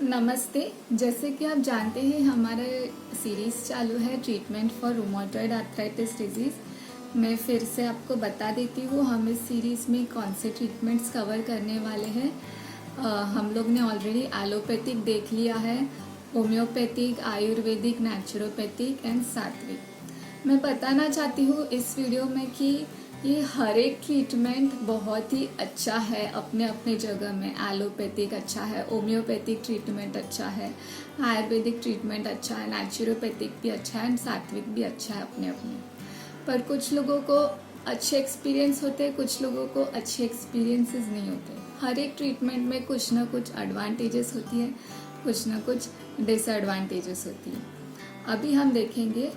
नमस्ते। जैसे कि आप जानते हैं हमारा सीरीज़ चालू है treatment for rheumatoid arthritis disease. मैं फिर से आपको बता देती हूँ हम इस सीरीज़ में कौन से ट्रीटमेंट्स कवर करने वाले हैं। हम लोग ने ऑलरेडी एलोपैथिक देख लिया है, होम्योपैथिक, आयुर्वेदिक, नेचुरोपैथिक एंड सात्विक। मैं बताना चाहती हूँ इस वीडियो में कि ये हर एक ट्रीटमेंट बहुत ही अच्छा है अपने अपने जगह में। एलोपैथिक अच्छा है, होम्योपैथिक ट्रीटमेंट अच्छा है, आयुर्वेदिक ट्रीटमेंट अच्छा है, नेचुरोपैथिक भी अच्छा है एंड सात्विक भी अच्छा है अपने अपने। पर कुछ लोगों को अच्छे एक्सपीरियंस होते हैं, कुछ लोगों को अच्छे एक्सपीरियंसेस नहीं होते। हर एक ट्रीटमेंट में कुछ ना कुछ एडवांटेजेस होती है, कुछ ना कुछ डिसएडवांटेजेस होती है। अभी हम देखेंगे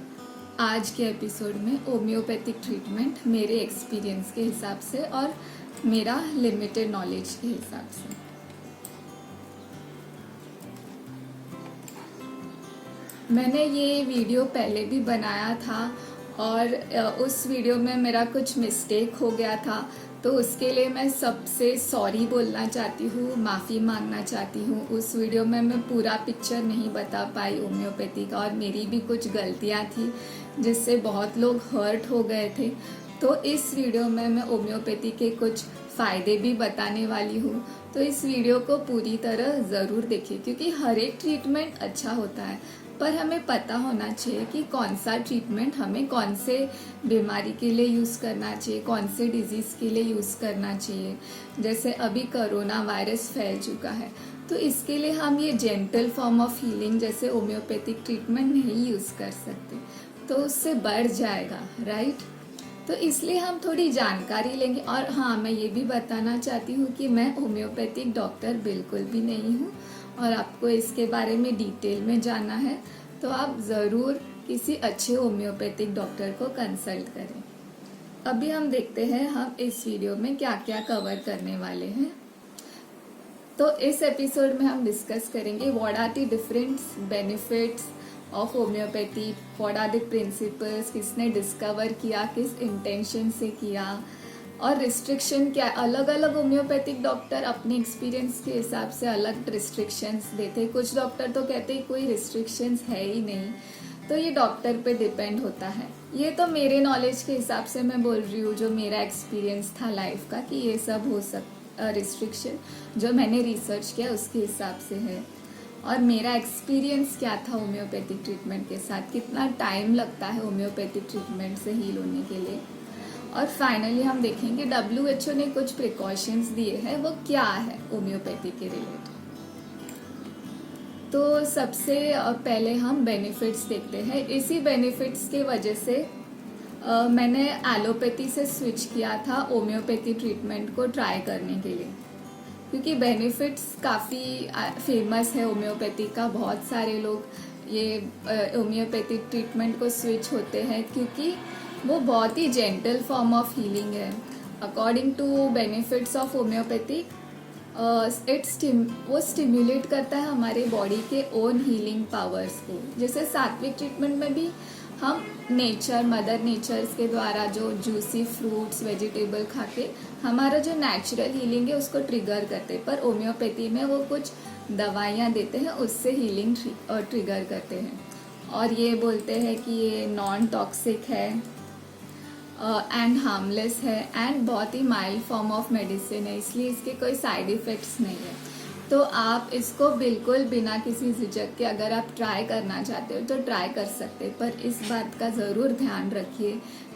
आज के एपिसोड में होम्योपैथिक ट्रीटमेंट मेरे एक्सपीरियंस के हिसाब से और मेरा लिमिटेड नॉलेज के हिसाब से। मैंने ये वीडियो पहले भी बनाया था और उस वीडियो में मेरा कुछ मिस्टेक हो गया था, तो उसके लिए मैं सबसे सॉरी बोलना चाहती हूँ, माफ़ी मांगना चाहती हूँ। उस वीडियो में मैं पूरा पिक्चर नहीं बता पाई होम्योपैथी का और मेरी भी कुछ गलतियाँ थी जिससे बहुत लोग हर्ट हो गए थे। तो इस वीडियो में मैं होम्योपैथी के कुछ फ़ायदे भी बताने वाली हूँ। तो इस वीडियो को पूरी तरह ज़रूर देखिए क्योंकि हर एक ट्रीटमेंट अच्छा होता है, पर हमें पता होना चाहिए कि कौन सा ट्रीटमेंट हमें कौन से बीमारी के लिए यूज़ करना चाहिए, कौन से डिजीज़ के लिए यूज़ करना चाहिए। जैसे अभी कोरोना वायरस फैल चुका है, तो इसके लिए हम ये जेंटल फॉर्म ऑफ हीलिंग जैसे होम्योपैथिक ट्रीटमेंट नहीं यूज़ कर सकते, तो उससे बढ़ जाएगा, राइट। तो इसलिए हम थोड़ी जानकारी लेंगे। और हाँ, मैं ये भी बताना चाहती हूँ कि मैं होम्योपैथिक डॉक्टर बिल्कुल भी नहीं हूँ और आपको इसके बारे में डिटेल में जानना है तो आप ज़रूर किसी अच्छे होम्योपैथिक डॉक्टर को कंसल्ट करें। अभी हम देखते हैं हम इस वीडियो में क्या क्या कवर करने वाले हैं। तो इस एपिसोड में हम डिस्कस करेंगे what are the different benefits of homeopathy, what are the principles, किसने डिस्कवर किया, किस इंटेंशन से किया, और रिस्ट्रिक्शन क्या। अलग अलग होम्योपैथिक डॉक्टर अपने एक्सपीरियंस के हिसाब से अलग रिस्ट्रिक्शंस देते। कुछ डॉक्टर तो कहते हैं कोई रिस्ट्रिक्शंस है ही नहीं, तो ये डॉक्टर पे डिपेंड होता है। ये तो मेरे नॉलेज के हिसाब से मैं बोल रही हूँ, जो मेरा एक्सपीरियंस था लाइफ का कि ये सब हो रिस्ट्रिक्शन जो मैंने रिसर्च किया उसके हिसाब से है। और मेरा एक्सपीरियंस क्या था होम्योपैथिक ट्रीटमेंट के साथ, कितना टाइम लगता है होम्योपैथिक ट्रीटमेंट से हील होने के लिए। और फाइनली हम देखेंगे WHO ने कुछ प्रिकॉशंस दिए हैं, वो क्या है होम्योपैथी के रिलेटेड। तो सबसे पहले हम बेनिफिट्स देखते हैं। इसी बेनिफिट्स की वजह से मैंने एलोपैथी से स्विच किया था होम्योपैथी ट्रीटमेंट को ट्राई करने के लिए, क्योंकि बेनिफिट्स काफ़ी फेमस है होम्योपैथी का। बहुत सारे लोग ये होम्योपैथिक ट्रीटमेंट को स्विच होते हैं क्योंकि वो बहुत ही जेंटल फॉर्म ऑफ हीलिंग है। According to benefits of homeopathic, वो स्टिम्युलेट करता है हमारे बॉडी के ओन हीलिंग पावर्स को। जैसे सात्विक ट्रीटमेंट में भी हम नेचर, मदर नेचर्स के द्वारा जो जूसी फ्रूट्स, वेजिटेबल खा के हमारा जो नेचुरल हीलिंग है उसको ट्रिगर करते हैं, पर होम्योपैथी में वो कुछ दवाइयाँ देते हैं उससे हीलिंग ट्रिगर करते हैं। और ये बोलते हैं कि ये नॉन टॉक्सिक है एंड हार्मलेस है एंड बहुत ही माइल्ड फॉर्म ऑफ मेडिसिन है, इसलिए इसके कोई साइड इफ़ेक्ट्स नहीं है। तो आप इसको बिल्कुल बिना किसी झिझक के अगर आप ट्राई करना चाहते हो तो ट्राई कर सकते हैं, पर इस बात का ज़रूर ध्यान रखिए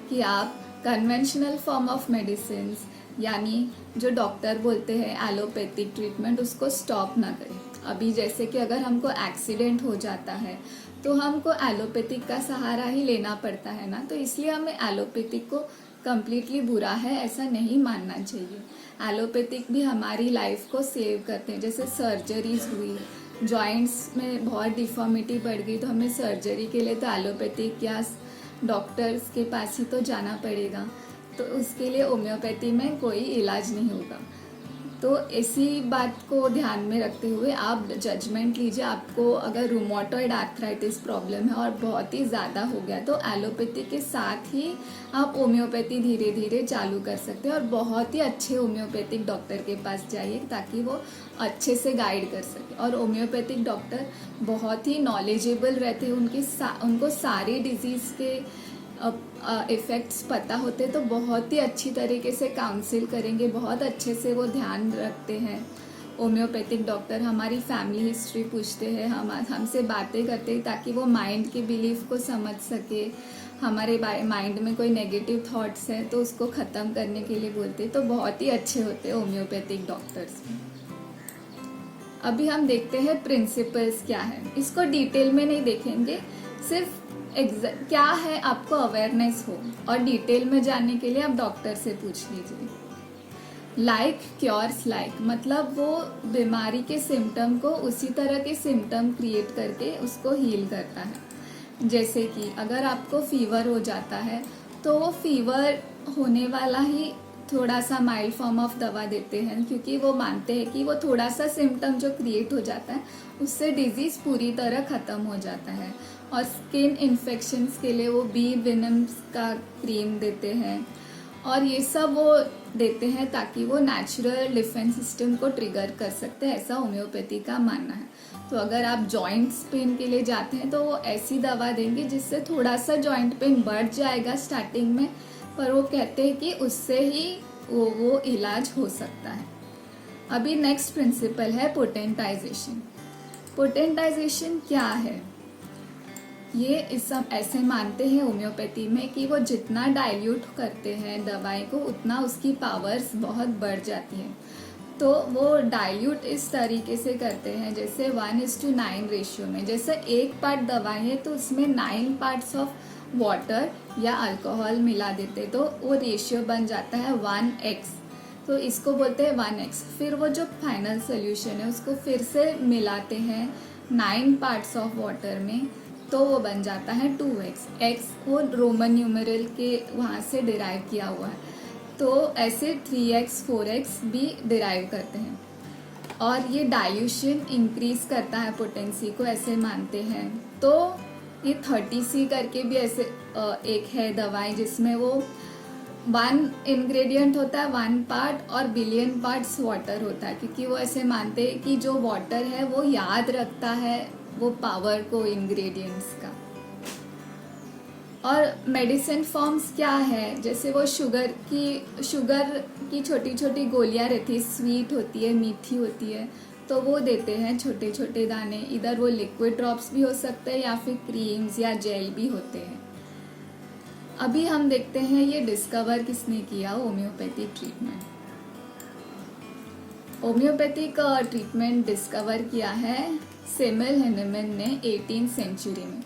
कि आप कन्वेंशनल फॉर्म ऑफ मेडिसिन यानी जो डॉक्टर बोलते हैं एलोपैथिक ट्रीटमेंट उसको स्टॉप ना करें। अभी जैसे कि अगर हमको एक्सीडेंट हो जाता है तो हमको एलोपैथिक का सहारा ही लेना पड़ता है ना, तो इसलिए हमें एलोपैथिक को कम्प्लीटली बुरा है ऐसा नहीं मानना चाहिए। एलोपैथिक भी हमारी लाइफ को सेव करते हैं। जैसे सर्जरीज हुई, जॉइंट्स में बहुत डिफॉर्मिटी बढ़ गई तो हमें सर्जरी के लिए तो एलोपैथिक या डॉक्टर्स के पास ही तो जाना पड़ेगा, तो उसके लिए होम्योपैथी में कोई इलाज नहीं होगा। तो इसी बात को ध्यान में रखते हुए आप जजमेंट लीजिए। आपको अगर रूमेटॉइड आर्थराइटिस प्रॉब्लम है और बहुत ही ज़्यादा हो गया तो एलोपैथी के साथ ही आप होम्योपैथी धीरे धीरे चालू कर सकते हैं और बहुत ही अच्छे होम्योपैथिक डॉक्टर के पास जाइए ताकि वो अच्छे से गाइड कर सके। और होम्योपैथिक डॉक्टर बहुत ही नॉलेजेबल रहते हैं, उनको सारी डिजीज़ के इफ़ेक्ट्स पता होते तो बहुत ही अच्छी तरीके से काउंसिल करेंगे, बहुत अच्छे से वो ध्यान रखते हैं। होम्योपैथिक डॉक्टर हमारी फैमिली हिस्ट्री पूछते हैं, हमसे बातें करते हैं ताकि वो माइंड के बिलीफ को समझ सके। हमारे माइंड में कोई नेगेटिव थॉट्स हैं तो उसको ख़त्म करने के लिए बोलते हैं। तो बहुत ही अच्छे होते हैं होम्योपैथिक डॉक्टर्स। अभी हम देखते हैं प्रिंसिपल्स क्या है। इसको डिटेल में नहीं देखेंगे, सिर्फ क्या है आपको अवेयरनेस हो, और डिटेल में जानने के लिए आप डॉक्टर से पूछ लीजिए। लाइक क्योर्स लाइक, मतलब वो बीमारी के सिम्टम को उसी तरह के सिम्टम क्रिएट करके उसको हील करता है। जैसे कि अगर आपको फीवर हो जाता है तो वो फीवर होने वाला ही थोड़ा सा माइल्ड फॉर्म ऑफ दवा देते हैं, क्योंकि वो मानते हैं कि वो थोड़ा सा सिम्टम जो क्रिएट हो जाता है उससे डिजीज़ पूरी तरह ख़त्म हो जाता है। और स्किन इन्फेक्शंस के लिए वो बी वेनम्स का क्रीम देते हैं, और ये सब वो देते हैं ताकि वो नेचुरल डिफेंस सिस्टम को ट्रिगर कर सकते हैं, ऐसा होम्योपैथी का मानना है। तो अगर आप जॉइंट्स पेन के लिए जाते हैं तो वो ऐसी दवा देंगे जिससे थोड़ा सा जॉइंट पेन बढ़ जाएगा स्टार्टिंग में, पर वो कहते हैं कि उससे ही वो इलाज हो सकता है। अभी नेक्स्ट प्रिंसिपल है पोटेंटाइजेशन। पोटेंटाइजेशन क्या है? ये इस सब ऐसे मानते हैं होम्योपैथी में कि वो जितना डाइल्यूट करते हैं दवाई को उतना उसकी पावर्स बहुत बढ़ जाती है। तो वो डाइल्यूट इस तरीके से करते हैं जैसे 1:9 रेशियो में। जैसे 1 पार्ट दवाई है तो उसमें 9 पार्ट्स ऑफ वाटर या अल्कोहल मिला देते, तो वो रेशियो बन जाता है 1x। तो इसको बोलते हैं 1x। फिर वो जो फाइनल सोल्यूशन है उसको फिर से मिलाते हैं 9 पार्ट्स ऑफ वाटर में, तो वो बन जाता है 2x। x वो रोमन न्यूमेरल के वहाँ से डिराइव किया हुआ है, तो ऐसे 3x 4x भी डिराइव करते हैं। और ये डाइल्यूशन इंक्रीज करता है पोटेंसी को, ऐसे मानते हैं। तो ये 30C करके भी ऐसे एक है दवाई जिसमें वो 1 इंग्रेडिएंट होता है 1 पार्ट और बिलियन पार्ट्स वाटर होता है, क्योंकि वो ऐसे मानते हैं कि जो वाटर है वो याद रखता है वो पावर को इंग्रेडिएंट्स का। और मेडिसिन फॉर्म्स क्या है, जैसे वो शुगर की छोटी छोटी गोलियां रहती है, स्वीट होती है, मीठी होती है, तो वो देते हैं छोटे छोटे दाने। इधर वो लिक्विड ड्रॉप्स भी हो सकते हैं या फिर क्रीम्स या जेल भी होते हैं। अभी हम देखते हैं ये डिस्कवर किसने किया homeopathic treatment. Homeopathic treatment discover किया है सेमुएल हैनेमन ने 18th सेंचुरी में।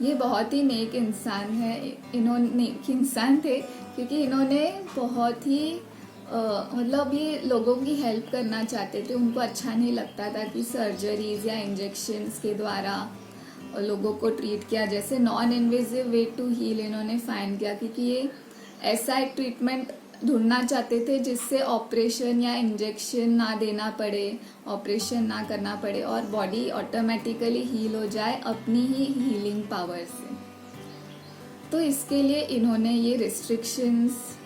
ये बहुत ही नेक इंसान है, नेक इंसान थे, क्योंकि इन्होंने बहुत ही मतलब ये लोगों की हेल्प करना चाहते थे। उनको अच्छा नहीं लगता था कि सर्जरीज या इंजेक्शंस के द्वारा लोगों को ट्रीट किया। जैसे non invasive way to heal इन्होंने फाइंड किया, क्योंकि ये ऐसा एक ट्रीटमेंट ढूंढना चाहते थे जिससे ऑपरेशन या इंजेक्शन ना देना पड़े, ऑपरेशन ना करना पड़े और बॉडी ऑटोमेटिकली हील हो जाए अपनी ही हीलिंग पावर से। तो इसके लिए इन्होंने ये रिस्ट्रिक्शंस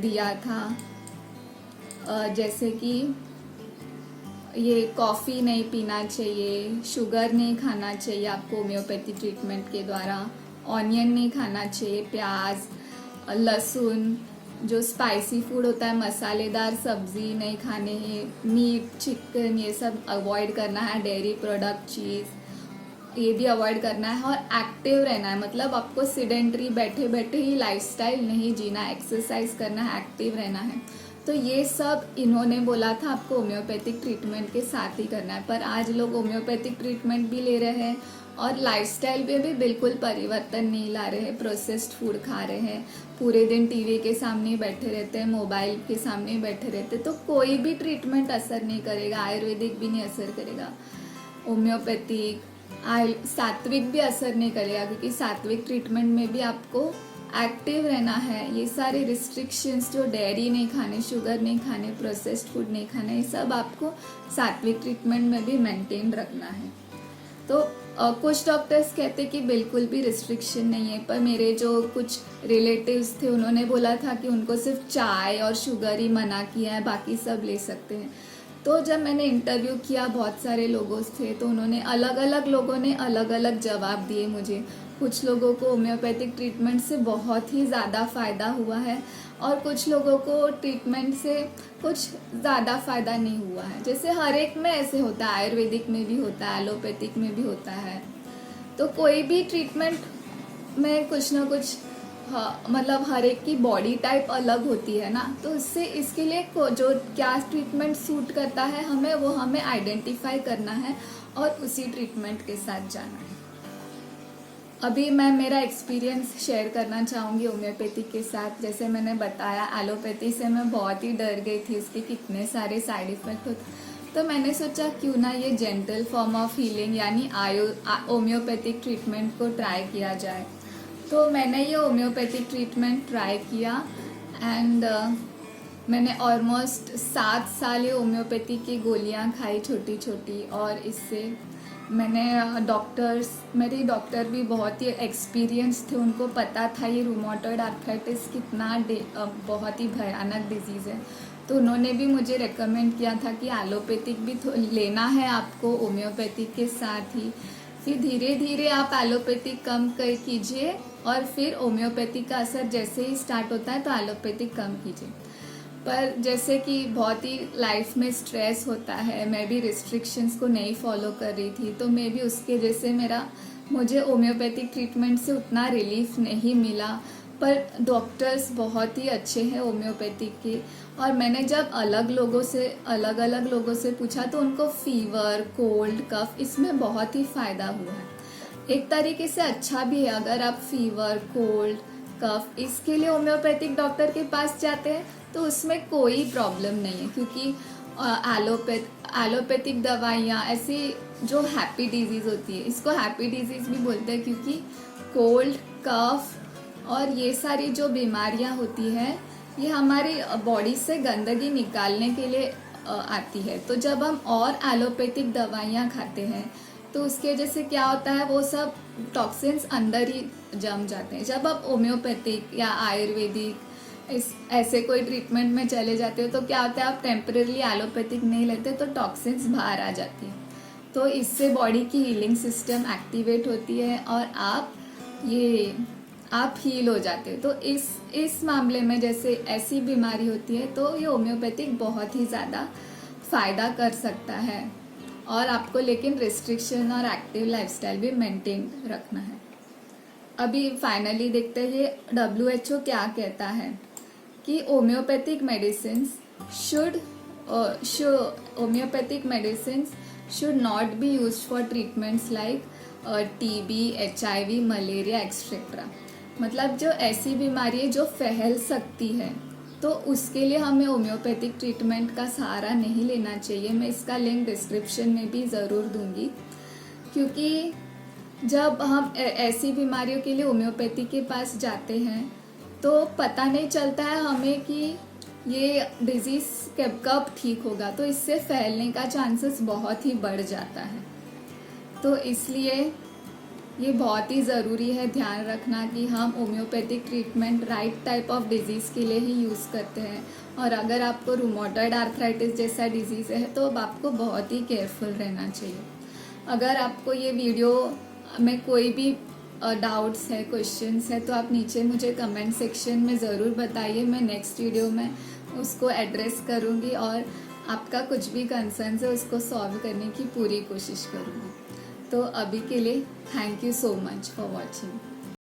दिया था, जैसे कि ये कॉफ़ी नहीं पीना चाहिए, शुगर नहीं खाना चाहिए आपको होम्योपैथी ट्रीटमेंट के द्वारा, ऑनियन नहीं खाना चाहिए, प्याज, लहसुन, जो स्पाइसी फूड होता है, मसालेदार सब्जी नहीं खाने हैं, मीट, चिकन ये सब अवॉइड करना है, डेयरी प्रोडक्ट, चीज़ ये भी अवॉइड करना है। और एक्टिव रहना है, मतलब आपको सिडेंट्री बैठे बैठे ही लाइफस्टाइल नहीं जीना, एक्सरसाइज करना है, एक्टिव रहना है। तो ये सब इन्होंने बोला था आपको होम्योपैथिक ट्रीटमेंट के साथ ही करना है। पर आज लोग होम्योपैथिक ट्रीटमेंट भी ले रहे हैं और लाइफस्टाइल पे भी बिल्कुल परिवर्तन नहीं ला रहे हैं, प्रोसेस्ड फूड खा रहे हैं, पूरे दिन टीवी के सामने बैठे रहते हैं, मोबाइल के सामने बैठे रहते हैं, तो कोई भी ट्रीटमेंट असर नहीं करेगा, आयुर्वेदिक भी नहीं असर करेगा, होम्योपैथिक सात्विक भी असर नहीं करेगा, क्योंकि सात्विक ट्रीटमेंट में भी आपको एक्टिव रहना है, ये सारे रिस्ट्रिक्शंस जो डेयरी नहीं खाने, शुगर नहीं खाने, प्रोसेस्ड फूड नहीं खाना, ये सब आपको सात्विक ट्रीटमेंट में भी मेंटेन रखना है। तो कुछ डॉक्टर्स कहते कि बिल्कुल भी रिस्ट्रिक्शन नहीं है, पर मेरे जो कुछ रिलेटिव्स थे उन्होंने बोला था कि उनको सिर्फ चाय और शुगर ही मना किया है, बाकी सब ले सकते हैं। तो जब मैंने इंटरव्यू किया बहुत सारे लोगों से, तो उन्होंने अलग अलग लोगों ने अलग अलग जवाब दिए मुझे। कुछ लोगों को होम्योपैथिक ट्रीटमेंट से बहुत ही ज़्यादा फ़ायदा हुआ है और कुछ लोगों को ट्रीटमेंट से कुछ ज़्यादा फ़ायदा नहीं हुआ है। जैसे हर एक में ऐसे होता है, आयुर्वेदिक में भी होता है, एलोपैथिक में भी होता है। तो कोई भी ट्रीटमेंट में कुछ ना कुछ, हाँ, मतलब हर एक की बॉडी टाइप अलग होती है ना, तो इससे इसके लिए जो क्या ट्रीटमेंट सूट करता है हमें आइडेंटिफाई करना है और उसी ट्रीटमेंट के साथ जाना है। अभी मैं मेरा एक्सपीरियंस शेयर करना चाहूँगी होम्योपैथी के साथ। जैसे मैंने बताया, एलोपैथी से मैं बहुत ही डर गई थी, उसके कितने सारे साइड इफ़ेक्ट होते। तो मैंने सोचा क्यों ना ये जेंटल फॉर्म ऑफ हीलिंग यानी होम्योपैथिक ट्रीटमेंट को ट्राई किया जाए। तो मैंने ये होम्योपैथिक ट्रीटमेंट ट्राई किया एंड मैंने ऑलमोस्ट 7 साल ये होम्योपैथी की गोलियां खाई छोटी छोटी, और इससे मैंने मेरे डॉक्टर भी बहुत ही एक्सपीरियंस थे, उनको पता था ये रूमेटॉइड आर्थराइटिस कितना बहुत ही भयानक डिजीज़ है। तो उन्होंने भी मुझे रेकमेंड किया था कि एलोपैथिक भी लेना है आपको होम्योपैथिक के साथ ही। फिर धीरे धीरे आप एलोपैथिक कम कीजिए और फिर होम्योपैथिक का असर जैसे ही स्टार्ट होता है तो एलोपैथिक कम कीजिए। पर जैसे कि बहुत ही लाइफ में स्ट्रेस होता है, मैं भी रिस्ट्रिक्शंस को नहीं फॉलो कर रही थी, तो मैं भी उसके जैसे मुझे होम्योपैथिक ट्रीटमेंट से उतना रिलीफ नहीं मिला। पर डॉक्टर्स बहुत ही अच्छे हैं होम्योपैथिक के, और मैंने जब अलग अलग लोगों से पूछा तो उनको फीवर, कोल्ड, कफ इसमें बहुत ही फ़ायदा हुआ है। एक तरीके से अच्छा भी है, अगर आप फीवर, कोल्ड, कफ इसके लिए होम्योपैथिक डॉक्टर के पास जाते हैं तो उसमें कोई प्रॉब्लम नहीं है, क्योंकि एलोपैथिक दवाइयाँ ऐसी जो हैप्पी डिजीज़ होती है, इसको हैप्पी डिजीज़ भी बोलते हैं, क्योंकि कोल्ड, कफ और ये सारी जो बीमारियाँ होती हैं ये हमारी बॉडी से गंदगी निकालने के लिए आती है। तो जब हम और एलोपैथिक दवाइयाँ खाते हैं तो उसके वजह से क्या होता है, वो सब टॉक्सिन्स अंदर ही जम जाते हैं। जब आप होम्योपैथिक या आयुर्वेदिक ऐसे कोई ट्रीटमेंट में चले जाते हो तो क्या होता है, आप टेम्परेरी एलोपैथिक नहीं लेते तो टॉक्सिन्स बाहर आ जाती है। तो इससे बॉडी की हीलिंग सिस्टम एक्टिवेट होती है और आप हील हो जाते हो। तो इस मामले में जैसे ऐसी बीमारी होती है तो ये होम्योपैथिक बहुत ही ज़्यादा फ़ायदा कर सकता है, और आपको लेकिन रिस्ट्रिक्शन और एक्टिव लाइफस्टाइल भी मेंटेन रखना है। अभी फाइनली देखते हैं WHO क्या कहता है कि homeopathic medicines should not be used for treatments like TB, HIV, malaria etcetera. मतलब जो ऐसी बीमारी है जो फैल सकती है तो उसके लिए हमें होम्योपैथिक ट्रीटमेंट का सहारा नहीं लेना चाहिए। मैं इसका लिंक डिस्क्रिप्शन में भी ज़रूर दूंगी, क्योंकि जब हम ऐसी बीमारियों के लिए होम्योपैथी के पास जाते हैं तो पता नहीं चलता है हमें कि ये डिजीज़ कब ठीक होगा, तो इससे फैलने का चांसेस बहुत ही बढ़ जाता है। तो इसलिए ये बहुत ही ज़रूरी है ध्यान रखना कि हम homeopathic treatment right type of disease के लिए ही यूज़ करते हैं। और अगर आपको रूमेटॉइड आर्थराइटिस जैसा डिजीज़ है तो आपको बहुत ही केयरफुल रहना चाहिए। अगर आपको ये वीडियो में कोई भी डाउट्स है, क्वेश्चंस है, तो आप नीचे मुझे कमेंट सेक्शन में ज़रूर बताइए। मैं नेक्स्ट वीडियो में उसको एड्रेस करूँगी और आपका कुछ भी कंसर्न्स है उसको सॉल्व करने की पूरी कोशिश करूँगी। तो अभी के लिए thank you so much for watching.